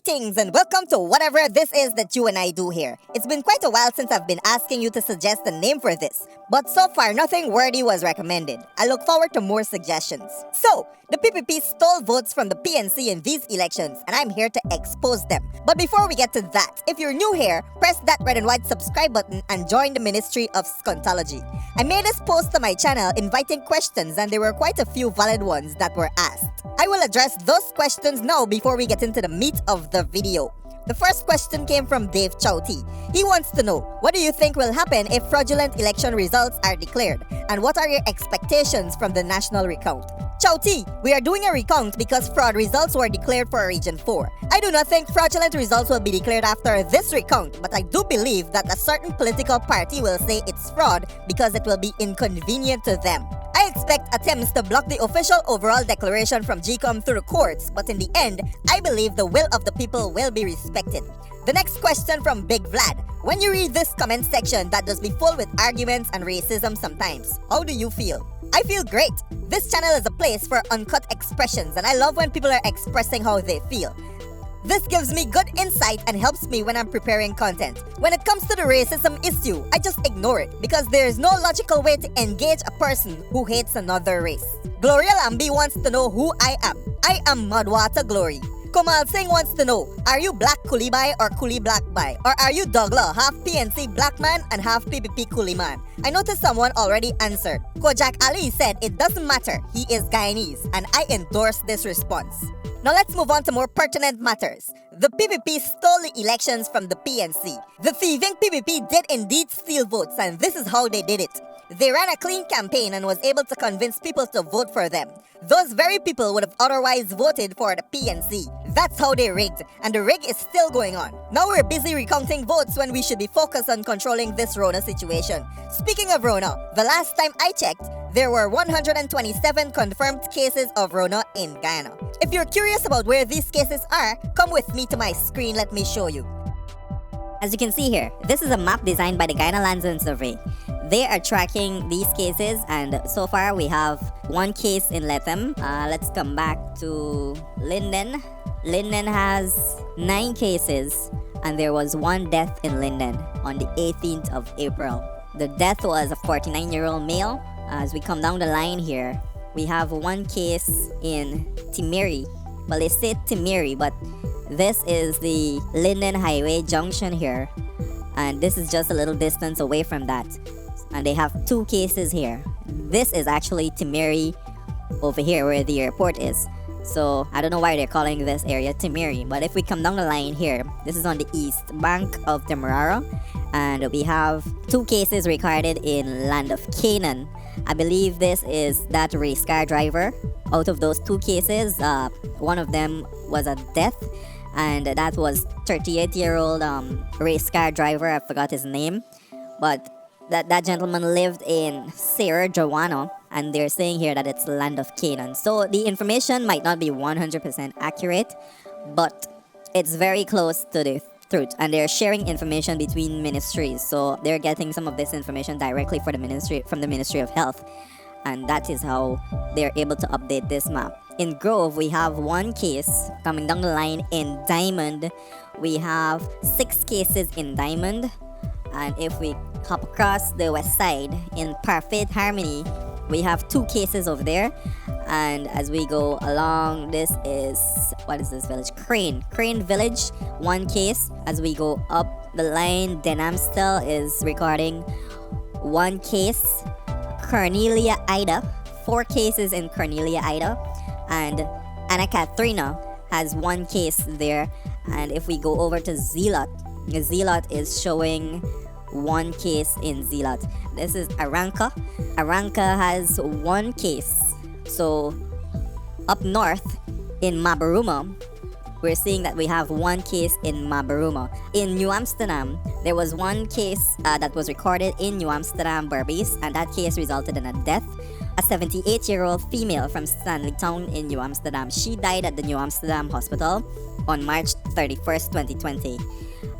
Greetings and welcome to whatever this is that you and I do here. It's been quite a while since I've been asking you to suggest a name for this, but so far nothing worthy was recommended. I look forward to more suggestions. So, the PPP stole votes from the PNC in these elections, and I'm here to expose them. But before we get to that, if you're new here, press that red and white subscribe button and join the Ministry of Scontology. I made this post to my channel inviting questions, and there were quite a few valid ones that were asked. I will address those questions now before we get into the meat of the video. The first question came from Dave Chowti. He wants to know, what do you think will happen if fraudulent election results are declared? And what are your expectations from the national recount? Chowti, we are doing a recount because fraud results were declared for Region 4. I do not think fraudulent results will be declared after this recount, but I do believe that a certain political party will say it's fraud because it will be inconvenient to them. I expect attempts to block the official overall declaration from GCOM through the courts, but in the end, I believe the will of the people will be respected. The next question from Big Vlad. When you read this comment section that does be full with arguments and racism sometimes, how do you feel? I feel great. This channel is a place for uncut expressions, and I love when people are expressing how they feel. This gives me good insight and helps me when I'm preparing content. When it comes to the racism issue, I just ignore it because there is no logical way to engage a person who hates another race. Gloria Lambi wants to know who I am. I am Mudwata Glory. Komal Singh wants to know, are you Black Kulibai or Kuli Black Bai? Or are you Douglas, half PNC Black man and half PPP Kuli man? I noticed someone already answered. Kojak Ali said it doesn't matter, he is Guyanese, and I endorse this response. Now let's move on to more pertinent matters. The PPP stole the elections from the PNC. The thieving PPP did indeed steal votes, and this is how they did it. They ran a clean campaign and was able to convince people to vote for them. Those very people would have otherwise voted for the PNC. That's how they rigged, and the rig is still going on. Now we're busy recounting votes when we should be focused on controlling this RONA situation. Speaking of RONA, the last time I checked, there were 127 confirmed cases of RONA in Guyana. If you're curious about where these cases are, come with me to my screen, let me show you. As you can see here, this is a map designed by the Guyana Land Zone Survey. They are tracking these cases, and so far we have one case in Lethem. Let's come back to Linden. Linden has 9 cases, and there was one death in Linden on the 18th of April. The death was a 49-year-old male. As we come down the line here, we have one case in Timeri. Well, they say Timeri, but this is the Linden Highway junction here, and this is just a little distance away from that. And they have 2 cases here. This is actually Timeri over here where the airport is. So I don't know why they're calling this area Timeri, but if we come down the line here, this is on the east bank of Demerara, and we have 2 cases recorded in Land of Canaan. I believe this is that race car driver. Out of those 2 cases, one of them was a death, and that was 38-year-old race car driver. I forgot his name, but that gentleman lived in Sierra Joanna, and they're saying here that it's Land of Canaan. So the information might not be 100% accurate, but it's very close to the truth, and they're sharing information between ministries. So they're getting some of this information directly from the Ministry of Health, and that is how they're able to update this map. In Grove, we have 1 case coming down the line. In Diamond, we have 6 cases in Diamond. And if we hop across the west side in Parfait Harmony, we have 2 cases over there. And as we go along, this is, what is this village? Crane Village, 1 case. As we go up the line, Denamstel is recording 1 case. Cornelia Ida, 4 cases in Cornelia Ida. And Anna Katrina has 1 case there. And if we go over to Zealot is showing 1 case in Zealot. This is Aranca. Aranca has 1 case. So up north in Mabaruma, we're seeing that we have 1 case in Mabaruma. In New Amsterdam, there was 1 case that was recorded in New Amsterdam, Berbice, and that case resulted in a death. A 78-year-old female from Stanley Town in New Amsterdam. She died at the New Amsterdam Hospital on March 31st, 2020.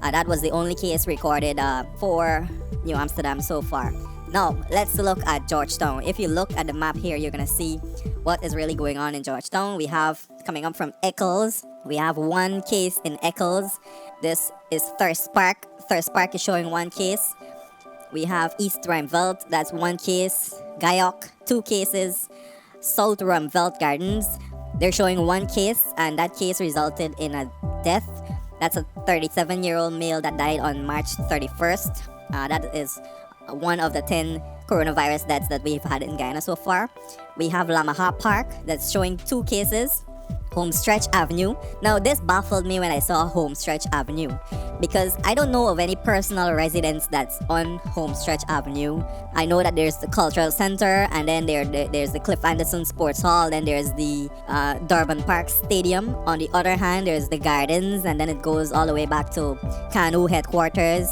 That was the only case recorded for New Amsterdam so far. Now, let's look at Georgetown. If you look at the map here, you're going to see what is really going on in Georgetown. We have, coming up from Eccles, We have one case in Eccles. This is Thirst Park. Thirst Park is showing one case. We have East Ruimveldt, that's one case. Guyok, 2 cases. South Ruimveldt Gardens, they're showing one case, and that case resulted in a death. That's a 37-year-old male that died on March 31st. That is one of the 10 coronavirus deaths that we've had in Guyana so far. We have Lamaha Park, that's showing 2 cases. Homestretch Avenue. Now, this baffled me when I saw Homestretch Avenue because I don't know of any personal residence that's on Homestretch Avenue. I know that there's the Cultural Center, and then there's the Cliff Anderson Sports Hall, then there's the Durban Park Stadium. On the other hand, there's the Gardens, and then it goes all the way back to Canoe headquarters,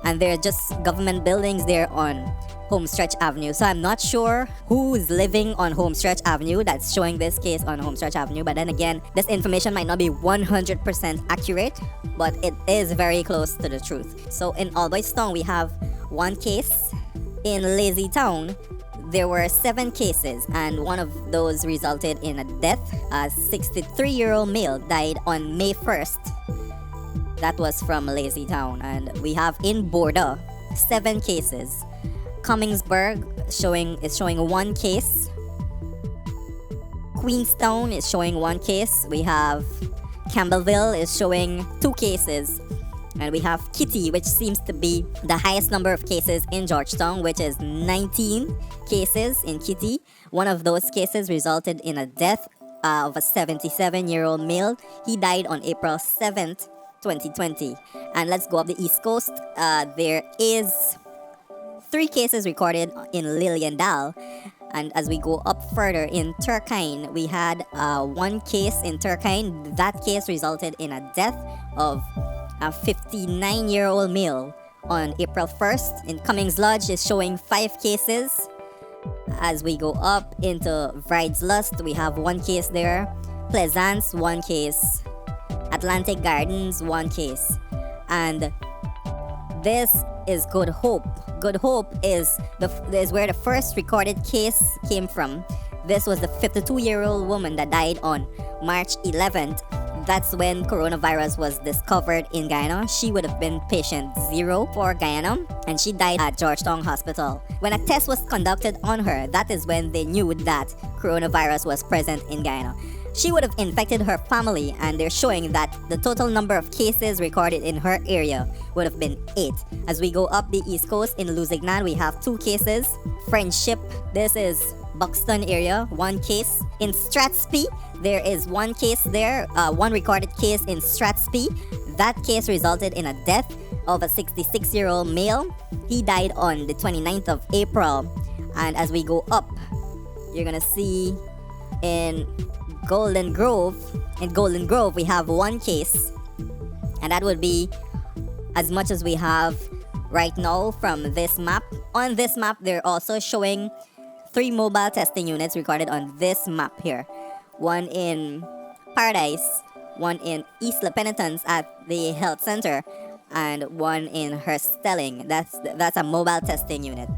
and there are just government buildings there on Homestretch Avenue. So I'm not sure who is living on Homestretch Avenue that's showing this case on Homestretch Avenue. But then again, this information might not be 100% accurate, but it is very close to the truth. So in Alboystown, we have one case. In Lazy Town, there were 7 cases, and one of those resulted in a death. A 63-year-old male died on May 1st. That was from Lazy Town. And we have in Border 7 cases. Commingsburg is showing one case. Queenstown is showing one case. We have Campbellville is showing 2 cases. And we have Kitty, which seems to be the highest number of cases in Georgetown, which is 19 cases in Kitty. One of those cases resulted in a death of a 77-year-old male. He died on April 7th, 2020. And let's go up the East Coast. There is 3 cases recorded in Liliendal. And as we go up further in Turkine, we had 1 case in Turkine. That case resulted in a death of a 59-year-old male on April 1st. In Cummings Lodge is showing 5 cases. As we go up into Vrijdslust, we have 1 case there. Plaisance, 1 case. Atlantic Gardens, 1 case. And this is Good Hope. Good Hope is where the first recorded case came from. This was the 52-year-old woman that died on March 11th. That's when coronavirus was discovered in Guyana. She would have been patient 0 for Guyana, and she died at Georgetown Hospital. When a test was conducted on her, that is when they knew that coronavirus was present in Guyana. She would have infected her family, and they're showing that the total number of cases recorded in her area would have been 8. As we go up the East Coast in Lusignan, we have 2 cases. Friendship, this is Buxton area, 1 case. In Strathspey, there is 1 case there, 1 recorded case in Strathspey. That case resulted in a death of a 66-year-old male. He died on the 29th of April. And as we go up, you're gonna see in Golden Grove, we have 1 case, and that would be as much as we have right now from this map. On this map, they're also showing 3 mobile testing units recorded on this map here. 1 in Paradise, 1 in East La Penitence at the health center, and 1 in Herstelling. That's a mobile testing unit.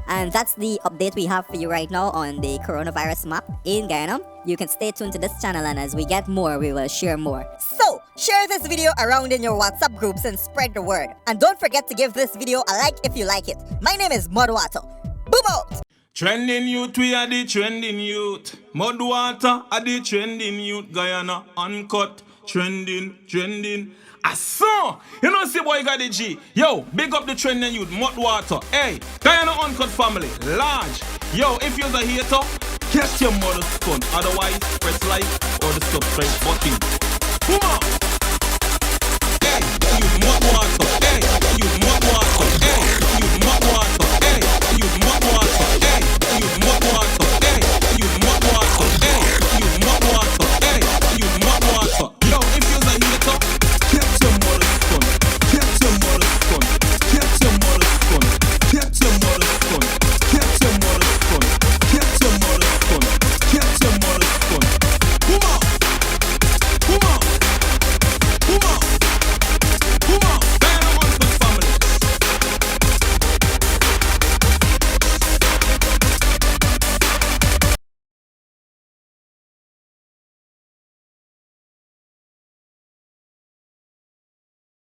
And that's the update we have for you right now on the coronavirus map in Guyana. You can stay tuned to this channel, and as we get more, we will share more. So, share this video around in your WhatsApp groups and spread the word. And don't forget to give this video a like if you like it. My name is Mudwata. Boom out! Trending youth, we are the trending youth. Mudwata are the trending youth. Guyana, Uncut, trending. I saw, you know, see boy got the G. Yo, big up the trending youth, Mudwata. Hey, Guyana Uncut family, large. Yo, if you're a hater, kiss your mother's son. Otherwise, press like or the subscribe button. Boom up.